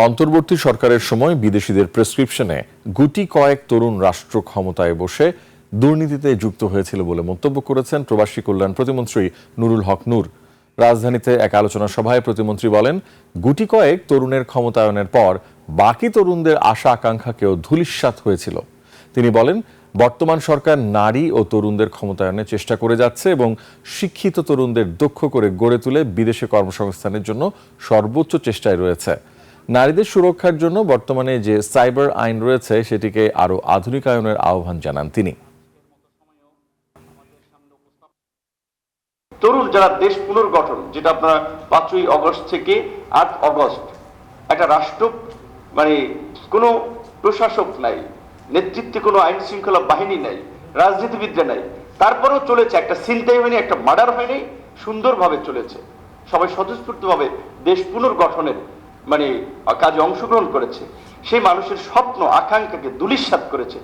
অন্তর্বর্তী সরকারের সময় বিদেশিদের প্রেসক্রিপশনে গুটি কয়েক তরুণ রাষ্ট্র ক্ষমতায় বসে দুর্নীতিতে যুক্ত হয়েছিল বলে মন্তব্য করেছেন প্রবাসী কল্যাণ প্রতিমন্ত্রী নুরুল হক নূর। রাজধানীতে এক আলোচনা সভায় প্রতিমন্ত্রী বলেন, গুটি কয়েক তরুণের ক্ষমতায়নের পর বাকি তরুণদের আশা আকাঙ্ক্ষাকেও ধূলিসাৎ হয়েছিল। তিনি বলেন, বর্তমান সরকার নারী ও তরুণদের ক্ষমতায়নের চেষ্টা করে যাচ্ছে এবং শিক্ষিত তরুণদের দক্ষ করে গড়ে তুলে বিদেশে কর্মসংস্থানের জন্য সর্বোচ্চ চেষ্টায় রয়েছে। নারীদের সুরক্ষার জন্য বর্তমানে যে সাইবার আইন রয়েছে সেটিকে আরও আধুনিকায়নের আহ্বান জানান তিনি। তরুণ যারা দেশ পুনর্গঠন, যেটা আপনারা 5ই আগস্ট থেকে 8 আগস্ট, একটা রাষ্ট্র কোনো প্রশাসক নাই, নেতৃত্বে কোনো আইন শৃঙ্খলা বাহিনী নাই, রাজনীতিবিদরা নাই, তারপরেও চলেছে, একটা ছিনতাই হয়নি, একটা মার্ডার হয়নি, সুন্দরভাবে চলেছে। সবাই স্বতঃস্ফূর্তভাবে দেশ পুনর্গঠনের কাজে অংশগ্রহণ করেছে। সেই মানুষের স্বপ্ন আকাঙ্ক্ষাকে ধূলিসাৎ করেছে।